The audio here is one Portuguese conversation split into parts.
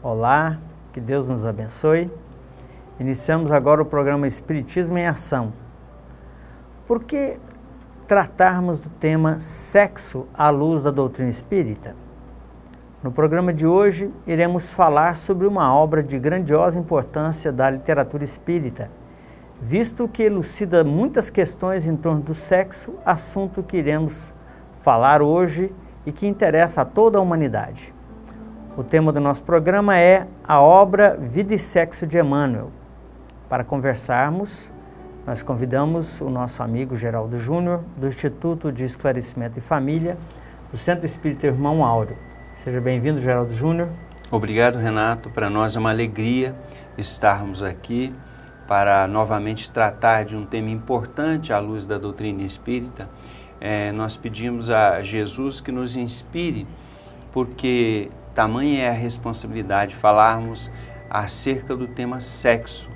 Olá, que Deus nos abençoe. Iniciamos agora o programa Espiritismo em Ação. Por que tratarmos do tema sexo à luz da doutrina espírita? No programa de hoje, iremos falar sobre uma obra de grandiosa importância da literatura espírita, visto que elucida muitas questões em torno do sexo, assunto que iremos falar hoje e que interessa a toda a humanidade. O tema do nosso programa é a obra Vida e Sexo de Emmanuel. Para conversarmos, nós convidamos o nosso amigo Geraldo Júnior, do Instituto de Esclarecimento e Família, do Centro Espírita Irmão Áureo. Seja bem-vindo, Geraldo Júnior. Obrigado, Renato. Para nós é uma alegria estarmos aqui para novamente tratar de um tema importante à luz da doutrina espírita. Nós pedimos a Jesus que nos inspire, porque tamanha é a responsabilidade de falarmos acerca do tema sexo.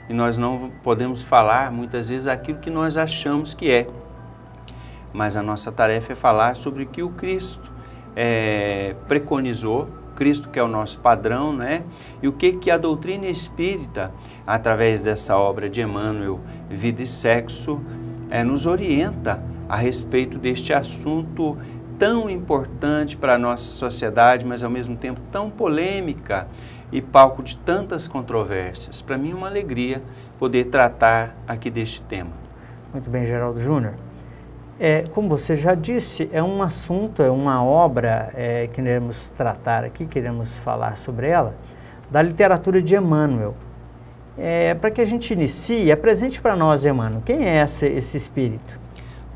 E nós não podemos falar, muitas vezes, aquilo que nós achamos que é. Mas a nossa tarefa é falar sobre o que o Cristo preconizou, Cristo que é o nosso padrão, né? E o que a doutrina espírita, através dessa obra de Emmanuel, Vida e Sexo, nos orienta a respeito deste assunto tão importante para a nossa sociedade, mas ao mesmo tempo tão polêmica e palco de tantas controvérsias. Para mim é uma alegria poder tratar aqui deste tema. Muito bem, Geraldo Júnior. Como você já disse, é um assunto, é uma obra que queremos tratar aqui, queremos falar sobre ela, da literatura de Emmanuel. Para que a gente inicie, apresente para nós, Emmanuel, quem é esse espírito?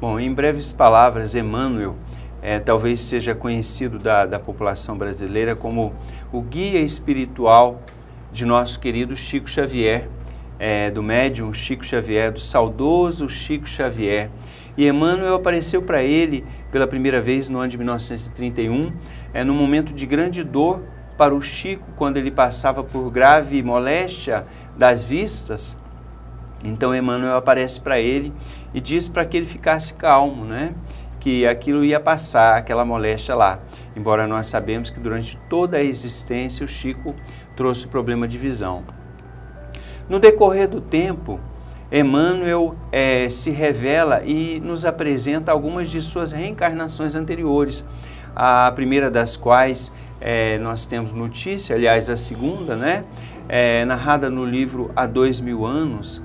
Bom, em breves palavras, Emmanuel talvez seja conhecido da população brasileira como o guia espiritual de nosso querido Chico Xavier, do médium Chico Xavier, do saudoso Chico Xavier. E Emmanuel apareceu para ele pela primeira vez no ano de 1931, num momento de grande dor para o Chico, quando ele passava por grave moléstia das vistas. Então Emmanuel aparece para ele e diz para que ele ficasse calmo, né? Que aquilo ia passar, aquela moléstia lá. Embora nós sabemos que durante toda a existência o Chico trouxe problema de visão. No decorrer do tempo, Emmanuel se revela e nos apresenta algumas de suas reencarnações anteriores, a primeira das quais nós temos notícia, aliás a segunda, né? Narrada no livro Há 2000 anos,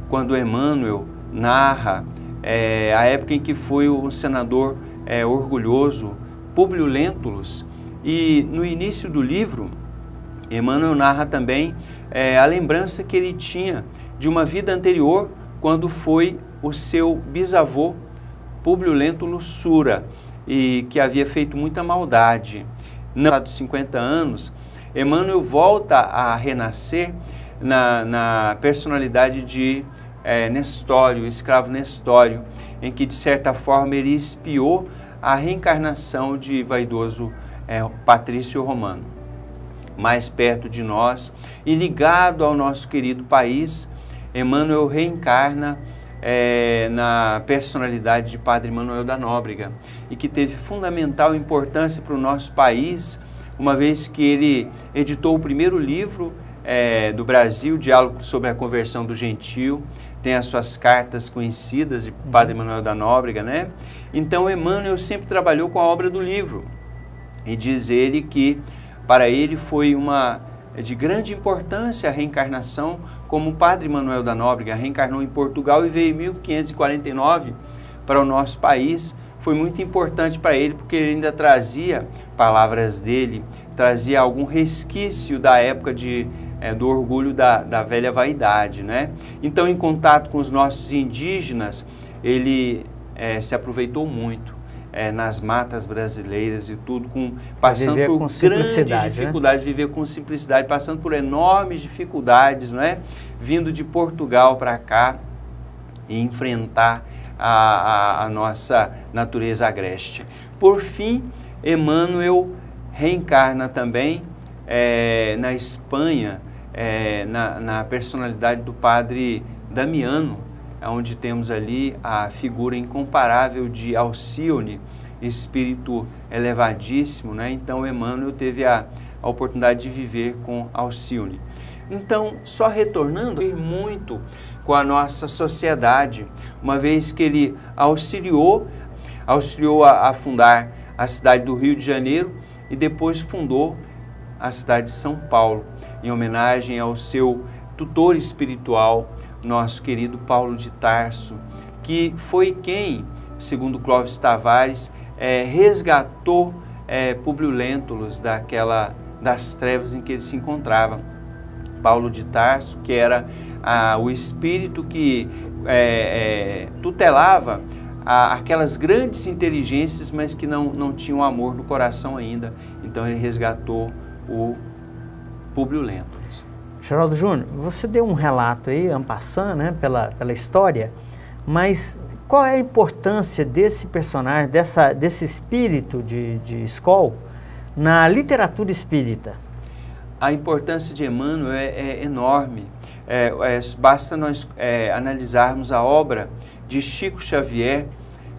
quando Emmanuel narra a época em que foi o senador orgulhoso Públio Lentulus, e no início do livro Emmanuel narra também a lembrança que ele tinha de uma vida anterior, quando foi o seu bisavô Públio Lentulus Sura, e que havia feito muita maldade. No passado 50 anos, Emmanuel volta a renascer na personalidade de Nestório, o escravo Nestório, em que de certa forma ele espiou a reencarnação de vaidoso Patrício Romano. Mais perto de nós e ligado ao nosso querido país, Emmanuel reencarna na personalidade de Padre Manuel da Nóbrega, e que teve fundamental importância para o nosso país, uma vez que ele editou o primeiro livro do Brasil, Diálogo sobre a Conversão do Gentio, tem as suas cartas conhecidas de Padre Manuel da Nóbrega, né? Então Emmanuel sempre trabalhou com a obra do livro, e diz ele que para ele foi de grande importância a reencarnação, como o Padre Manuel da Nóbrega reencarnou em Portugal e veio em 1549 para o nosso país. Foi muito importante para ele, porque ele ainda trazia, palavras dele, trazia algum resquício da época do orgulho da velha vaidade, né? Então, em contato com os nossos indígenas, ele se aproveitou muito nas matas brasileiras e tudo, passando por grande dificuldade, né? Viver com simplicidade, passando por enormes dificuldades, não é? Vindo de Portugal para cá e enfrentar a nossa natureza agreste. Por fim, Emmanuel reencarna também na Espanha, na personalidade do padre Damiano, onde temos ali a figura incomparável de Alcione, espírito elevadíssimo, né? Então Emmanuel teve a oportunidade de viver com Alcione. Então, só retornando muito com a nossa sociedade, uma vez que ele auxiliou a fundar a cidade do Rio de Janeiro e depois fundou a cidade de São Paulo, em homenagem ao seu tutor espiritual, nosso querido Paulo de Tarso, que foi quem, segundo Clóvis Tavares, resgatou Públio Lentulus das trevas em que ele se encontrava. Paulo de Tarso, que era o espírito que tutelava aquelas grandes inteligências, mas que não tinham amor no coração ainda. Então ele resgatou o Públio Lentulus. Geraldo Júnior, você deu um relato aí, en passant, né, pela história, mas qual é a importância desse personagem, desse espírito de Skol na literatura espírita? A importância de Emmanuel é enorme. Basta nós analisarmos a obra de Chico Xavier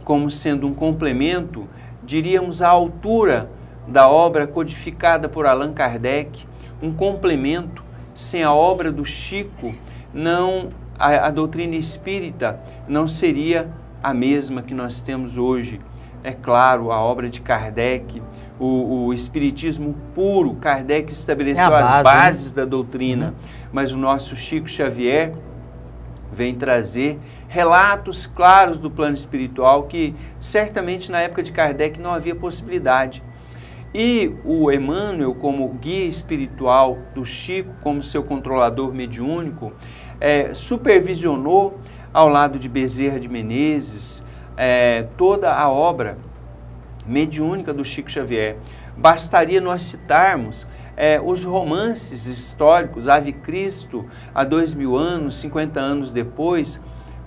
como sendo um complemento, diríamos, à altura da obra codificada por Allan Kardec, um complemento. Sem a obra do Chico, a doutrina espírita não seria a mesma que nós temos hoje. É claro, a obra de Kardec, o espiritismo puro, Kardec estabeleceu as bases, né, da doutrina, mas o nosso Chico Xavier vem trazer relatos claros do plano espiritual que certamente na época de Kardec não havia possibilidade. E o Emmanuel, como guia espiritual do Chico, como seu controlador mediúnico, supervisionou ao lado de Bezerra de Menezes toda a obra mediúnica do Chico Xavier. Bastaria nós citarmos os romances históricos, Ave Cristo, há 2000 anos, 50 anos depois,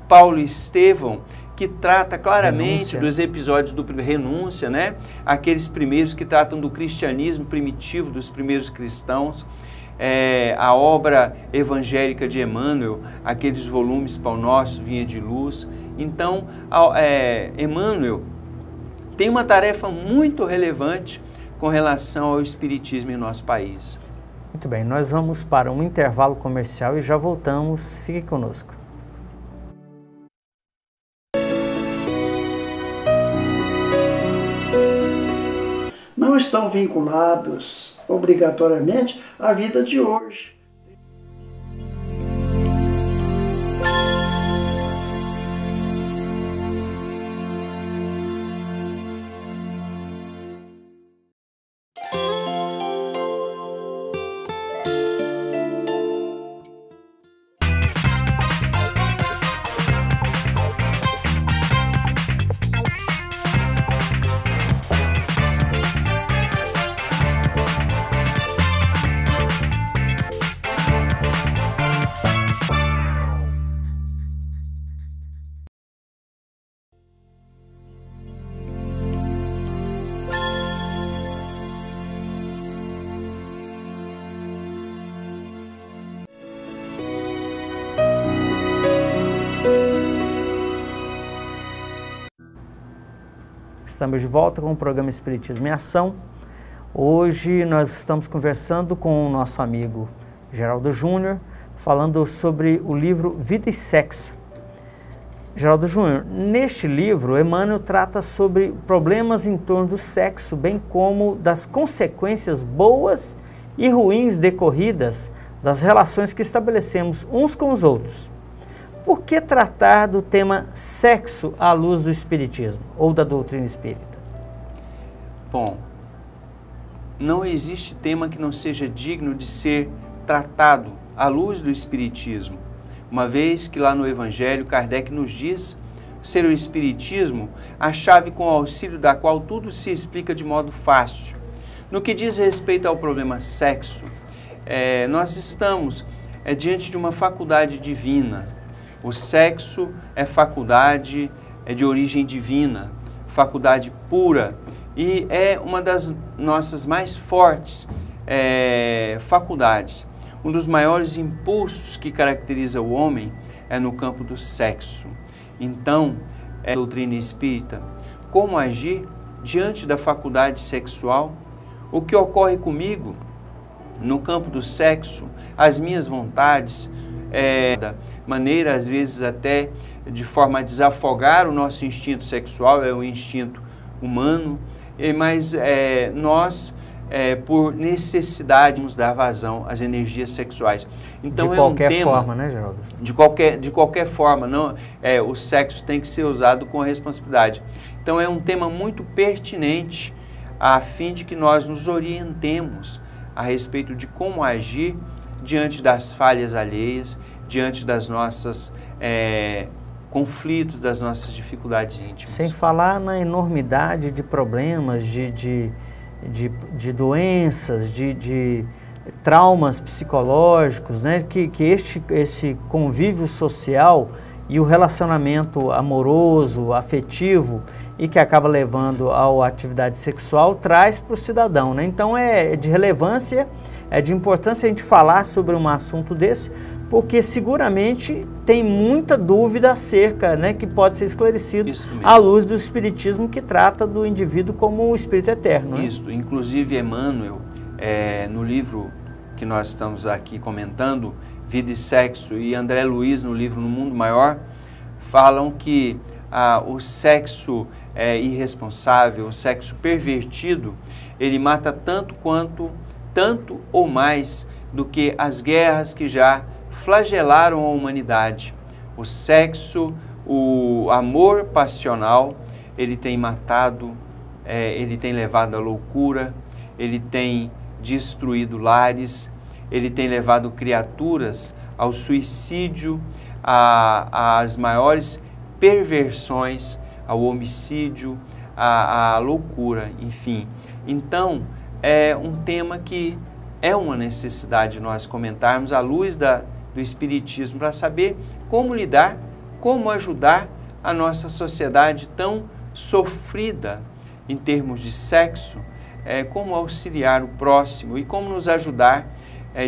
Paulo e Estevão, que trata claramente dos episódios do Renúncia, né? Aqueles primeiros que tratam do cristianismo primitivo, dos primeiros cristãos, a obra evangélica de Emmanuel, aqueles volumes Pão Nosso, Vinha de Luz. Então, Emmanuel tem uma tarefa muito relevante com relação ao espiritismo em nosso país. Muito bem, nós vamos para um intervalo comercial e já voltamos. Fique conosco. Não estão vinculados obrigatoriamente à vida de hoje. Estamos de volta com o programa Espiritismo em Ação. Hoje nós estamos conversando com o nosso amigo Geraldo Júnior, falando sobre o livro Vida e Sexo. Geraldo Júnior, neste livro, Emmanuel trata sobre problemas em torno do sexo, bem como das consequências boas e ruins decorridas das relações que estabelecemos uns com os outros. Por que tratar do tema sexo à luz do espiritismo ou da doutrina espírita? Bom, não existe tema que não seja digno de ser tratado à luz do espiritismo, uma vez que lá no Evangelho Kardec nos diz ser o espiritismo a chave com o auxílio da qual tudo se explica de modo fácil. No que diz respeito ao problema sexo, nós estamos diante de uma faculdade divina. O sexo é faculdade de origem divina, faculdade pura, e é uma das nossas mais fortes faculdades. Um dos maiores impulsos que caracteriza o homem é no campo do sexo. Então, a doutrina espírita, como agir diante da faculdade sexual? O que ocorre comigo no campo do sexo, as minhas vontades, da maneira às vezes até de forma a desafogar o nosso instinto sexual, é o instinto humano, mas nós, por necessidade, nos dar vazão às energias sexuais. Então, de qualquer forma, né, Geraldo? De qualquer forma, não, o sexo tem que ser usado com responsabilidade. Então, é um tema muito pertinente a fim de que nós nos orientemos a respeito de como agir diante das falhas alheias, diante das nossas conflitos, das nossas dificuldades íntimas. Sem falar na enormidade de problemas, de doenças, de traumas psicológicos, né? Que esse convívio social e o relacionamento amoroso, afetivo, e que acaba levando à atividade sexual, traz para o cidadão, né? Então é de relevância, é de importância a gente falar sobre um assunto desse, porque seguramente tem muita dúvida acerca, né, que pode ser esclarecido à luz do Espiritismo, que trata do indivíduo como o Espírito eterno. Né? Isso, inclusive Emmanuel, no livro que nós estamos aqui comentando, Vida e Sexo, e André Luiz no livro No Mundo Maior, falam que o sexo irresponsável, o sexo pervertido, ele mata tanto ou mais do que as guerras que já flagelaram a humanidade. O sexo, o amor passional, ele tem matado, ele tem levado à loucura, ele tem destruído lares, ele tem levado criaturas ao suicídio, às maiores perversões, ao homicídio, à loucura, enfim. Então, é um tema que é uma necessidade nós comentarmos à luz do Espiritismo para saber como lidar, como ajudar a nossa sociedade tão sofrida em termos de sexo, como auxiliar o próximo e como nos ajudar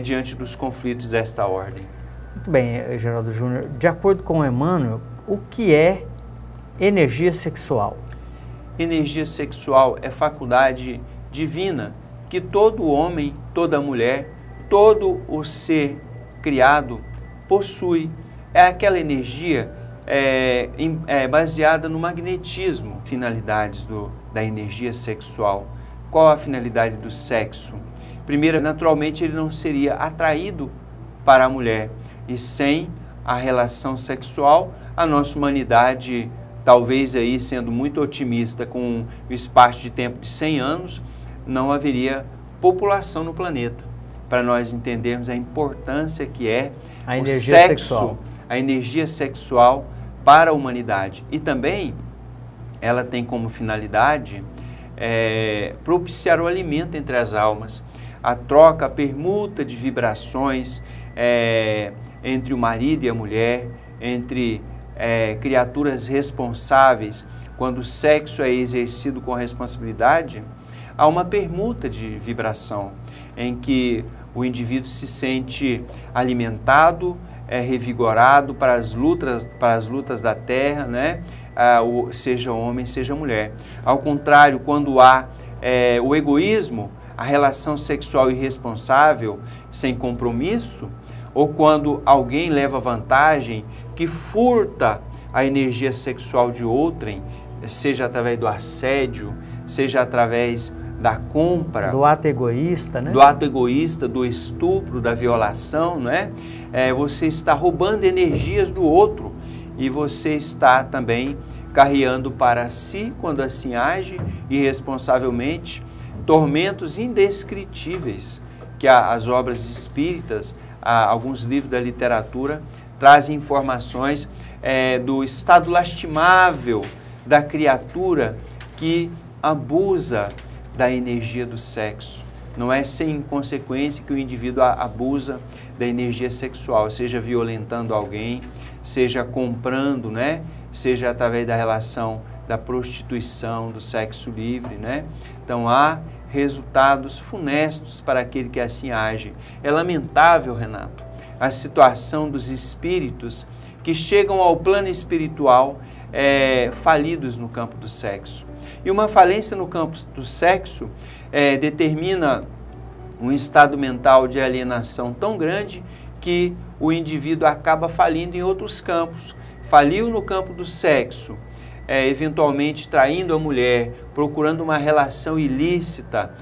diante dos conflitos desta ordem. Muito bem, Geraldo Júnior. De acordo com Emmanuel, o que é energia sexual? Energia sexual é faculdade divina que todo homem, toda mulher, todo o ser criado possui. É aquela energia baseada no magnetismo. Finalidades da energia sexual. Qual a finalidade do sexo? Primeiro, naturalmente, ele não seria atraído para a mulher. E sem a relação sexual, a nossa humanidade, talvez aí sendo muito otimista, com o espaço de tempo de 100 anos, não haveria população no planeta. Para nós entendermos a importância que é a o energia sexo, sexual. A energia sexual para a humanidade. E também ela tem como finalidade propiciar o alimento entre as almas, a troca, a permuta de vibrações entre o marido e a mulher, entre criaturas responsáveis. Quando o sexo é exercido com responsabilidade, há uma permuta de vibração, em que o indivíduo se sente alimentado, revigorado para as lutas da terra, né? Seja homem, seja mulher. Ao contrário, quando há o egoísmo, a relação sexual irresponsável, sem compromisso, ou quando alguém leva vantagem, que furta a energia sexual de outrem, seja através do assédio, seja através da compra, do ato egoísta, né? Do ato egoísta, do estupro, da violação, não é? Você está roubando energias do outro e você está também carreando para si, quando assim age, irresponsavelmente, tormentos indescritíveis que as obras espíritas, alguns livros da literatura, trazem informações do estado lastimável da criatura que abusa da energia do sexo. Não é sem consequência que o indivíduo abusa da energia sexual, seja violentando alguém, seja comprando, né? Seja através da relação da prostituição, do sexo livre, né? Então há resultados funestos para aquele que assim age. É lamentável, Renato, a situação dos espíritos que chegam ao plano espiritual falidos no campo do sexo. E uma falência no campo do sexo determina um estado mental de alienação tão grande que o indivíduo acaba falindo em outros campos. Faliu no campo do sexo, eventualmente traindo a mulher, procurando uma relação ilícita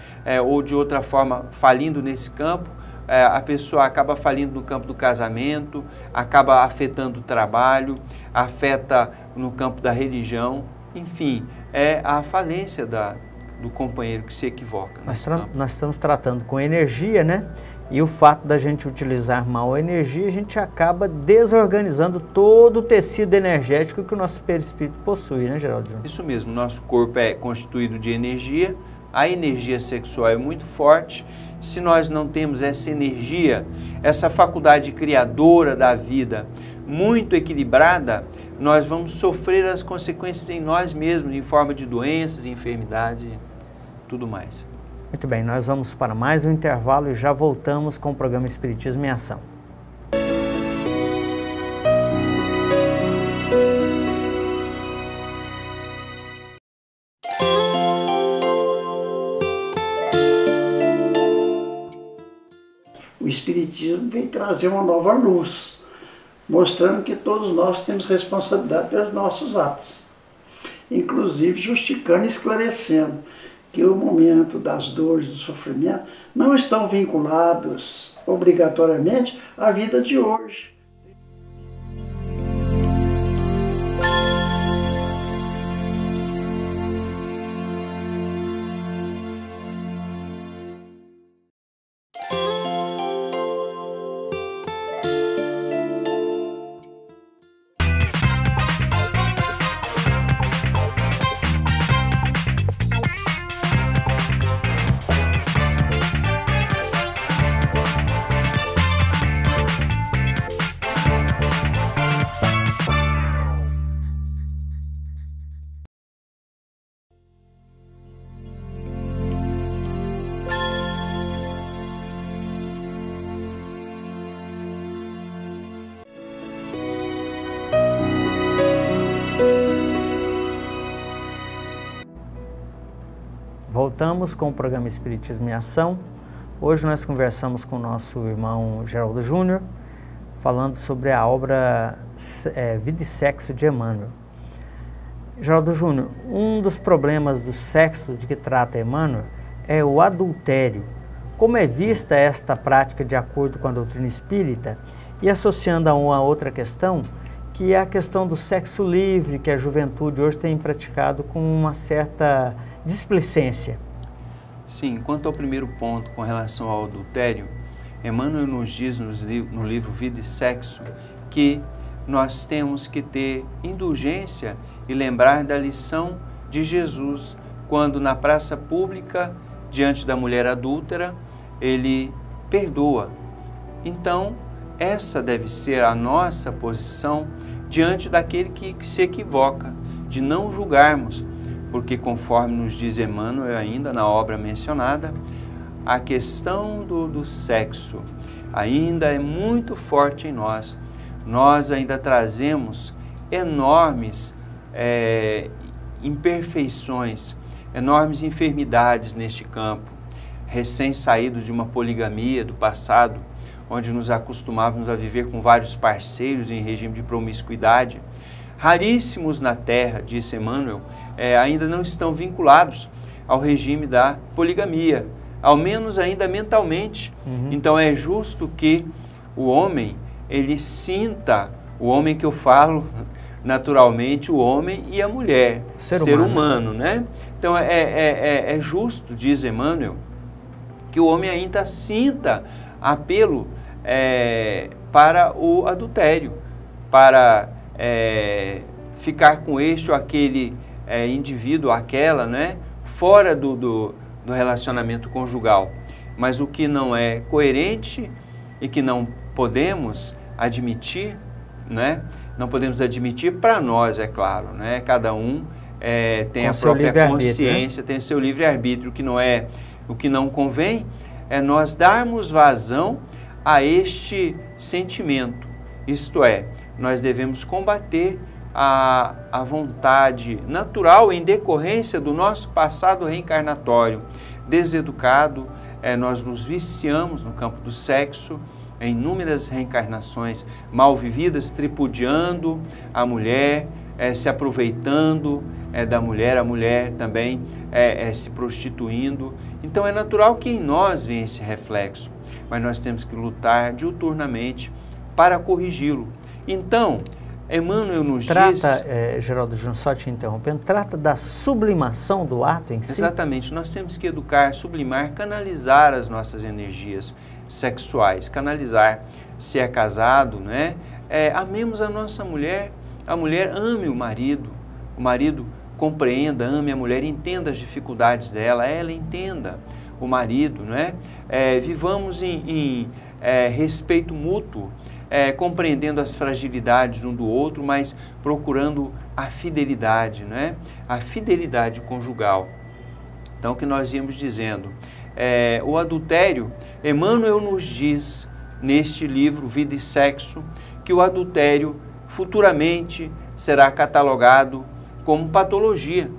ou de outra forma falindo nesse campo, a pessoa acaba falindo no campo do casamento, acaba afetando o trabalho, afeta no campo da religião, enfim, é a falência do companheiro que se equivoca. Nós estamos tratando com energia, né? E o fato da gente utilizar mal a energia, a gente acaba desorganizando todo o tecido energético que o nosso perispírito possui, né, Geraldo? Isso mesmo, nosso corpo é constituído de energia, a energia sexual é muito forte. Se nós não temos essa energia, essa faculdade criadora da vida muito equilibrada, nós vamos sofrer as consequências em nós mesmos, em forma de doenças, enfermidade e tudo mais. Muito bem, nós vamos para mais um intervalo e já voltamos com o programa Espiritismo em Ação. O Espiritismo vem trazer uma nova luz, mostrando que todos nós temos responsabilidade pelos nossos atos, inclusive justificando e esclarecendo que o momento das dores, do sofrimento, não estão vinculados obrigatoriamente à vida de hoje. Voltamos com o programa Espiritismo em Ação. Hoje nós conversamos com o nosso irmão Geraldo Júnior, falando sobre a obra Vida e Sexo de Emmanuel. Geraldo Júnior, um dos problemas do sexo de que trata Emmanuel é o adultério. Como é vista esta prática de acordo com a doutrina espírita? E associando a uma outra questão, que é a questão do sexo livre, que a juventude hoje tem praticado com uma certa displicência. Sim, quanto ao primeiro ponto com relação ao adultério, Emmanuel nos diz no livro Vida e Sexo que nós temos que ter indulgência e lembrar da lição de Jesus, quando na praça pública, diante da mulher adúltera, ele perdoa. Então, essa deve ser a nossa posição diante daquele que se equivoca, de não julgarmos, porque conforme nos diz Emmanuel ainda na obra mencionada, a questão do sexo ainda é muito forte em nós. Nós ainda trazemos enormes imperfeições, enormes enfermidades neste campo, recém-saídos de uma poligamia do passado, onde nos acostumávamos a viver com vários parceiros em regime de promiscuidade. Raríssimos na Terra, disse Emmanuel, ainda não estão vinculados ao regime da poligamia, ao menos ainda mentalmente. Então é justo que o homem, ele sinta, o homem que eu falo naturalmente, o homem e a mulher, ser humano, né? Então é justo, diz Emmanuel, que o homem ainda sinta apelo para o adultério, para ficar com este ou aquele indivíduo, aquela, né, fora do relacionamento conjugal. Mas o que não é coerente e que não podemos admitir, né, não podemos admitir para nós, é claro, né, cada um tem a própria consciência, né? Tem seu livre-arbítrio, o que não convém é nós darmos vazão a este sentimento, isto é, nós devemos combater a vontade natural em decorrência do nosso passado reencarnatório. Deseducado, nós nos viciamos no campo do sexo, em inúmeras reencarnações mal vividas, tripudiando a mulher, se aproveitando da mulher, a mulher também se prostituindo. Então é natural que em nós venha esse reflexo, mas nós temos que lutar diuturnamente para corrigi-lo. Então, Emmanuel nos diz... Geraldo Júnior, só te interrompendo, trata da sublimação do ato em si? Exatamente, nós temos que educar, sublimar, canalizar as nossas energias sexuais, canalizar. Se é casado, né? Amemos a nossa mulher, a mulher ame o marido compreenda, ame a mulher, entenda as dificuldades dela, ela entenda o marido, né? Vivamos em respeito mútuo, compreendendo as fragilidades um do outro, mas procurando a fidelidade, né? A fidelidade conjugal. Então, o que nós íamos dizendo, o adultério, Emmanuel nos diz neste livro, Vida e Sexo, que o adultério futuramente será catalogado como patologia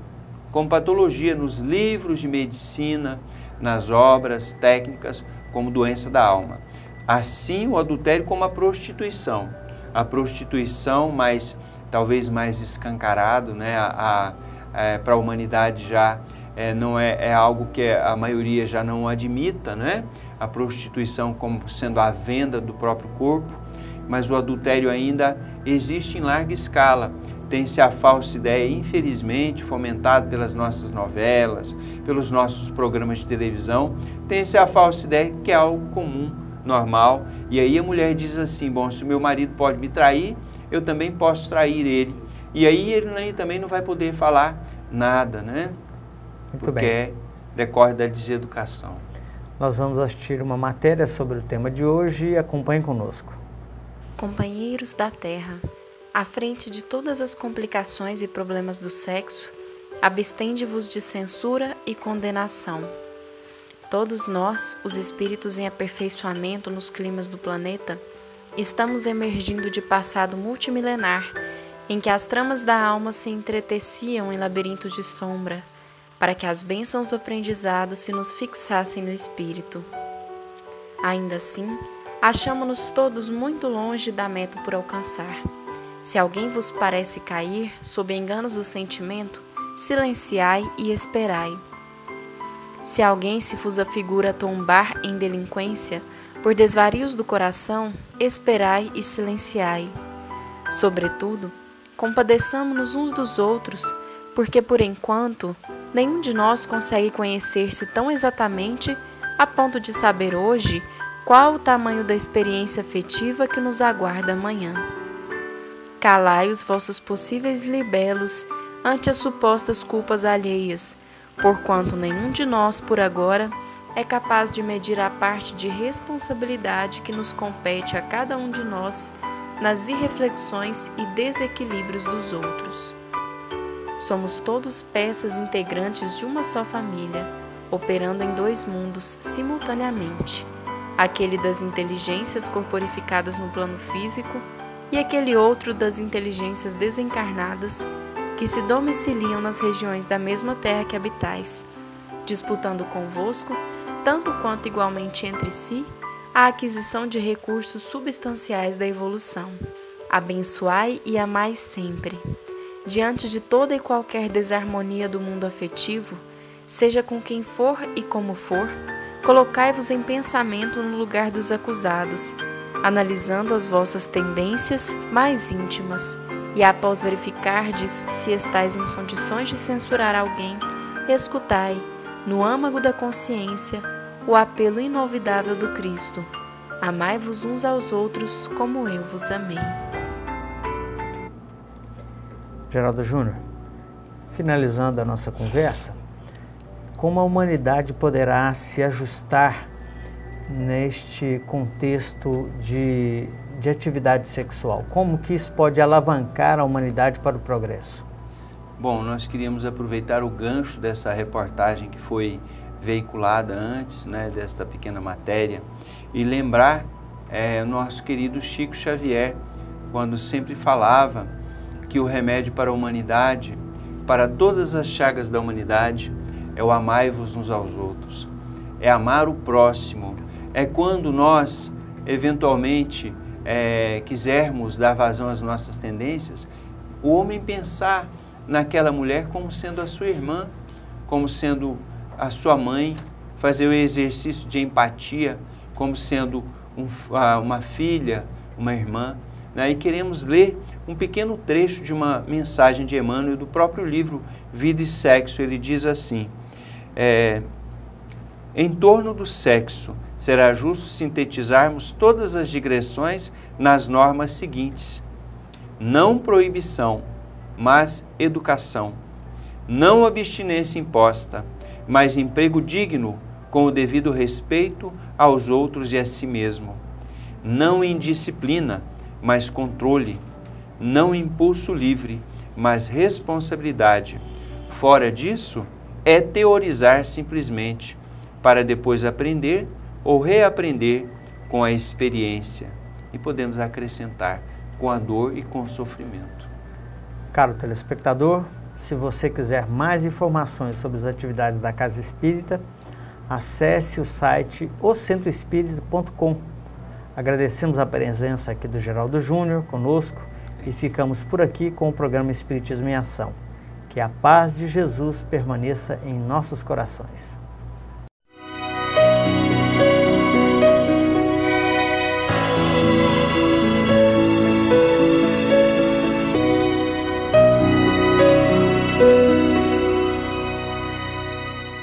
nos livros de medicina, nas obras técnicas, como doença da alma. Assim, o adultério como a prostituição talvez mais escancarado, né? Para a humanidade já não é algo que a maioria já não admita, né? A prostituição como sendo a venda do próprio corpo, mas o adultério ainda existe em larga escala. Tem-se a falsa ideia, infelizmente, fomentado pelas nossas novelas, pelos nossos programas de televisão, tem-se a falsa ideia que é algo comum, normal, e aí a mulher diz assim, bom, se o meu marido pode me trair, eu também posso trair ele. E aí ele também não vai poder falar nada, né? Muito bem. Decorre da deseducação. Nós vamos assistir uma matéria sobre o tema de hoje, acompanhe conosco. Companheiros da Terra, à frente de todas as complicações e problemas do sexo, abstende-vos de censura e condenação. Todos nós, os espíritos em aperfeiçoamento nos climas do planeta, estamos emergindo de passado multimilenar, em que as tramas da alma se entreteciam em labirintos de sombra, para que as bênçãos do aprendizado se nos fixassem no espírito. Ainda assim, achamo-nos todos muito longe da meta por alcançar. Se alguém vos parece cair sob enganos do sentimento, silenciai e esperai. Se alguém se vos afigura tombar em delinquência, por desvarios do coração, esperai e silenciai. Sobretudo, compadeçamo-nos uns dos outros, porque por enquanto, nenhum de nós consegue conhecer-se tão exatamente a ponto de saber hoje qual o tamanho da experiência afetiva que nos aguarda amanhã. Calai os vossos possíveis libelos ante as supostas culpas alheias, porquanto nenhum de nós, por agora, é capaz de medir a parte de responsabilidade que nos compete a cada um de nós nas irreflexões e desequilíbrios dos outros. Somos todos peças integrantes de uma só família, operando em dois mundos simultaneamente, aquele das inteligências corporificadas no plano físico e aquele outro das inteligências desencarnadas que se domiciliam nas regiões da mesma terra que habitais, disputando convosco, tanto quanto igualmente entre si, a aquisição de recursos substanciais da evolução. Abençoai e amai sempre. Diante de toda e qualquer desarmonia do mundo afetivo, seja com quem for e como for, colocai-vos em pensamento no lugar dos acusados, analisando as vossas tendências mais íntimas, e após verificardes se estáis em condições de censurar alguém, escutai, no âmago da consciência, o apelo inolvidável do Cristo: amai-vos uns aos outros como eu vos amei. Geraldo Júnior, finalizando a nossa conversa, como a humanidade poderá se ajustar neste contexto de atividade sexual? Como que isso pode alavancar a humanidade para o progresso? Bom, nós queríamos aproveitar o gancho dessa reportagem que foi veiculada antes, né, desta pequena matéria, e lembrar nosso querido Chico Xavier, quando sempre falava que o remédio para a humanidade, para todas as chagas da humanidade, é o amai-vos uns aos outros, é amar o próximo, é quando nós, eventualmente, quisermos dar vazão às nossas tendências, o homem pensar naquela mulher como sendo a sua irmã, como sendo a sua mãe, fazer o exercício de empatia como sendo uma filha, uma irmã. E queremos ler um pequeno trecho de uma mensagem de Emmanuel do próprio livro Vida e Sexo. Ele diz assim: em torno do sexo, será justo sintetizarmos todas as digressões nas normas seguintes: não proibição, mas educação; não abstinência imposta, mas emprego digno com o devido respeito aos outros e a si mesmo; não indisciplina, mas controle; não impulso livre, mas responsabilidade. Fora disso, é teorizar simplesmente, para depois aprender ou reaprender com a experiência. E podemos acrescentar, com a dor e com o sofrimento. Caro telespectador, se você quiser mais informações sobre as atividades da Casa Espírita, acesse o site ocentroespírita.com. Agradecemos a presença aqui do Geraldo Júnior conosco e ficamos por aqui com o programa Espiritismo em Ação. Que a paz de Jesus permaneça em nossos corações.